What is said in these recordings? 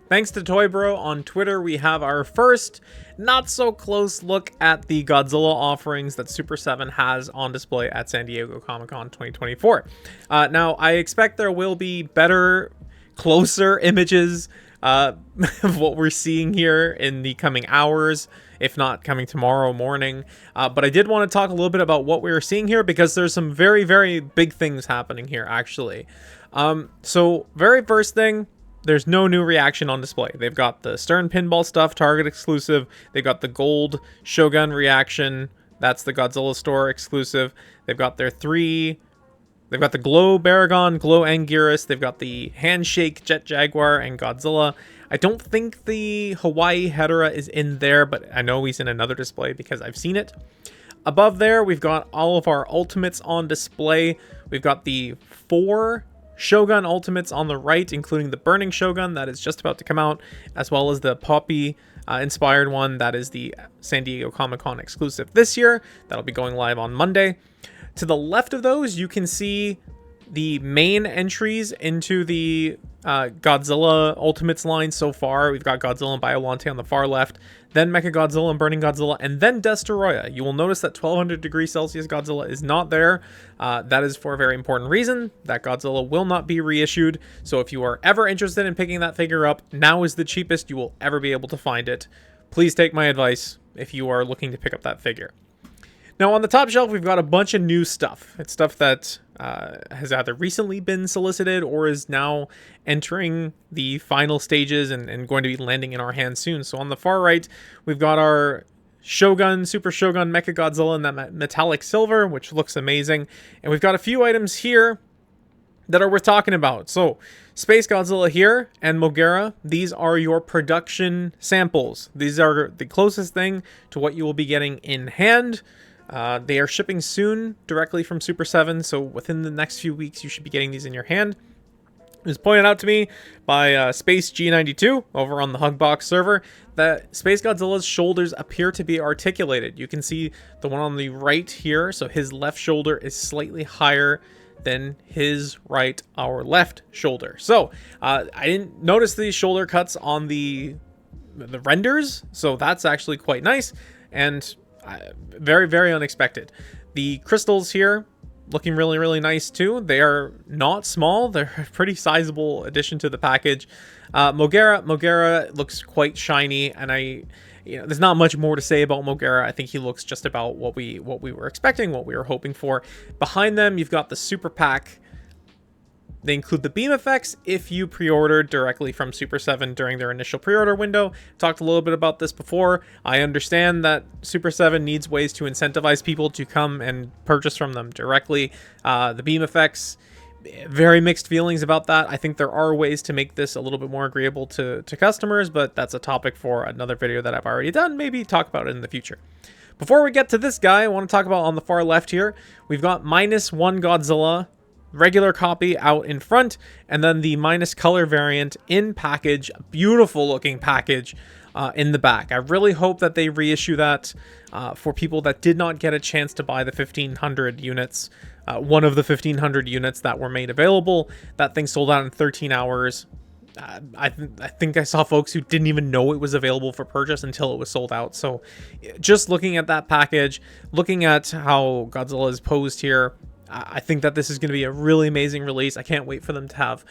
Thanks to Toy Bro on Twitter, we have our first not so close look at the Godzilla offerings that Super7 has on display at San Diego Comic-Con 2024. Now, I expect there will be better, closer images of what we're seeing here in the coming hours, if not coming tomorrow morning. But I did want to talk a little bit about what we were seeing here because there's some very, very big things happening here, actually. So, very first thing, there's no new reaction on display. They've got the Stern Pinball stuff, Target exclusive. They've got the Gold Shogun reaction. That's the Godzilla store exclusive. They've got their three... They've got the Glow Baragon, Glow Anguirus. They've got the Handshake Jet Jaguar and Godzilla. I don't think the Hawaii Hedorah is in there, but I know he's in another display because I've seen it. Above there, we've got all of our Ultimates on display. We've got the 4 Shogun Ultimates on the right, including the Burning Shogun that is just about to come out, as well as the Poppy inspired one that is the San Diego Comic-Con exclusive this year. That'll be going live on Monday. To the left of those, you can see the main entries into the Godzilla Ultimates line so far. We've got Godzilla and Biollante on the far left, then Mechagodzilla and Burning Godzilla, and then Destoroyah. You will notice that 1200 degrees Celsius Godzilla is not there. That is for a very important reason. That Godzilla will not be reissued. So if you are ever interested in picking that figure up, now is the cheapest you will ever be able to find it. Please take my advice if you are looking to pick up that figure. Now, on the top shelf, we've got a bunch of new stuff. It's stuff that has either recently been solicited or is now entering the final stages and going to be landing in our hands soon. So on the far right, we've got our Shogun, Super Shogun Mechagodzilla in that metallic silver, which looks amazing. And we've got a few items here that are worth talking about. So, Space Godzilla here and Mogera, these are your production samples. These are the closest thing to what you will be getting in hand. They are shipping soon directly from Super7, so within the next few weeks you should be getting these in your hand. It was pointed out to me by Space G92 over on the Hugbox server that Space Godzilla's shoulders appear to be articulated. You can see the one on the right here, so his left shoulder is slightly higher than his right or left shoulder. So I didn't notice these shoulder cuts on the renders, so that's actually quite nice and very, very unexpected. The crystals here looking really, really nice too. They are not small. They're a pretty sizable addition to the package. Mogera looks quite shiny, and there's not much more to say about Mogera. I think he looks just about what we were expecting, what we were hoping for. Behind them, you've got the Super Pack. They include the beam effects if you pre-ordered directly from Super7 during their initial pre-order window. Talked a little bit about this before. I understand that Super7 needs ways to incentivize people to come and purchase from them directly. The beam effects, very mixed feelings about that. I think there are ways to make this a little bit more agreeable to customers, but that's a topic for another video that I've already done. Maybe talk about it in the future. Before we get to this guy, I want to talk about on the far left here, we've got Minus One Godzilla, regular copy out in front, and then the minus color variant in package, beautiful looking package in the back. I really hope that they reissue that for people that did not get a chance to buy the 1500 units, one of the 1500 units that were made available. That thing sold out in 13 hours. I think I saw folks who didn't even know it was available for purchase until it was sold out. So just looking at that package, looking at how Godzilla is posed here, I think that this is going to be a really amazing release. I can't wait for them to have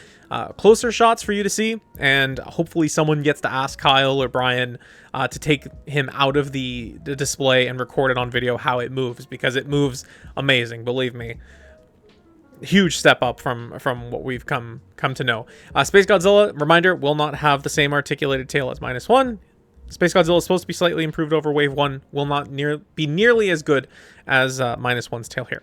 closer shots for you to see, and hopefully someone gets to ask Kyle or Brian to take him out of the display and record it on video how it moves, because it moves amazing, believe me. Huge step up from what we've come to know. Space Godzilla, reminder, will not have the same articulated tail as Minus One. Space Godzilla is supposed to be slightly improved over Wave 1, will not be nearly as good as Minus One's tail here.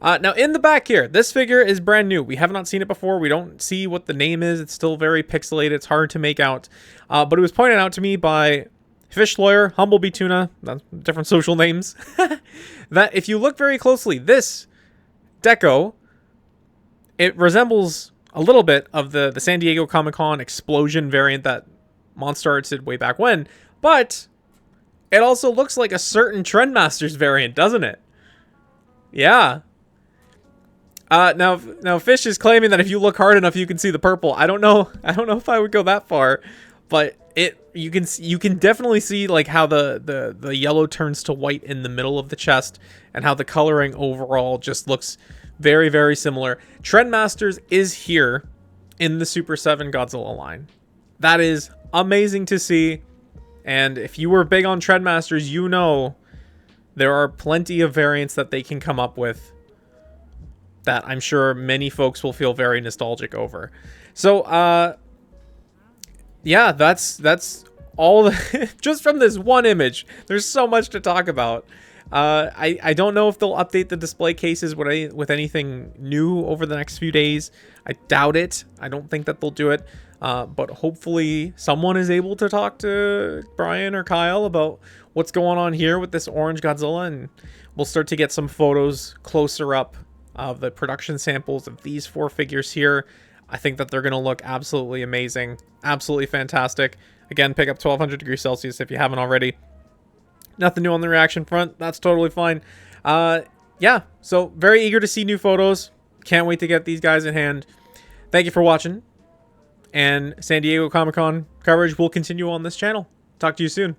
Now, in the back here, this figure is brand new. We have not seen it before. We don't see what the name is. It's still very pixelated. It's hard to make out. But it was pointed out to me by Fish Lawyer, Humblebee Tuna, different social names, that if you look very closely, this deco, it resembles a little bit of the San Diego Comic-Con explosion variant that Monster Arts did way back when, but it also looks like a certain Trendmasters variant, doesn't it? Yeah. Now Fish is claiming that if you look hard enough, you can see the purple. I don't know if I would go that far, but you can definitely see like how the yellow turns to white in the middle of the chest, and how the coloring overall just looks very, very similar. Trendmasters is here in the Super 7 Godzilla line. That is amazing to see. And if you were big on Trendmasters, you know there are plenty of variants that they can come up with that I'm sure many folks will feel very nostalgic over. So, yeah, that's all just from this one image. There's so much to talk about. I don't know if they'll update the display cases with anything new over the next few days. I doubt it. I don't think that they'll do it. But hopefully someone is able to talk to Brian or Kyle about what's going on here with this orange Godzilla, and we'll start to get some photos closer up of the production samples of these 4 figures here. I think that they're going to look absolutely amazing, absolutely fantastic. Again, pick up 1200 degrees Celsius if you haven't already. Nothing new on the reaction front. That's totally fine. Yeah, so very eager to see new photos. Can't wait to get these guys in hand. Thank you for watching. And San Diego Comic-Con coverage will continue on this channel. Talk to you soon.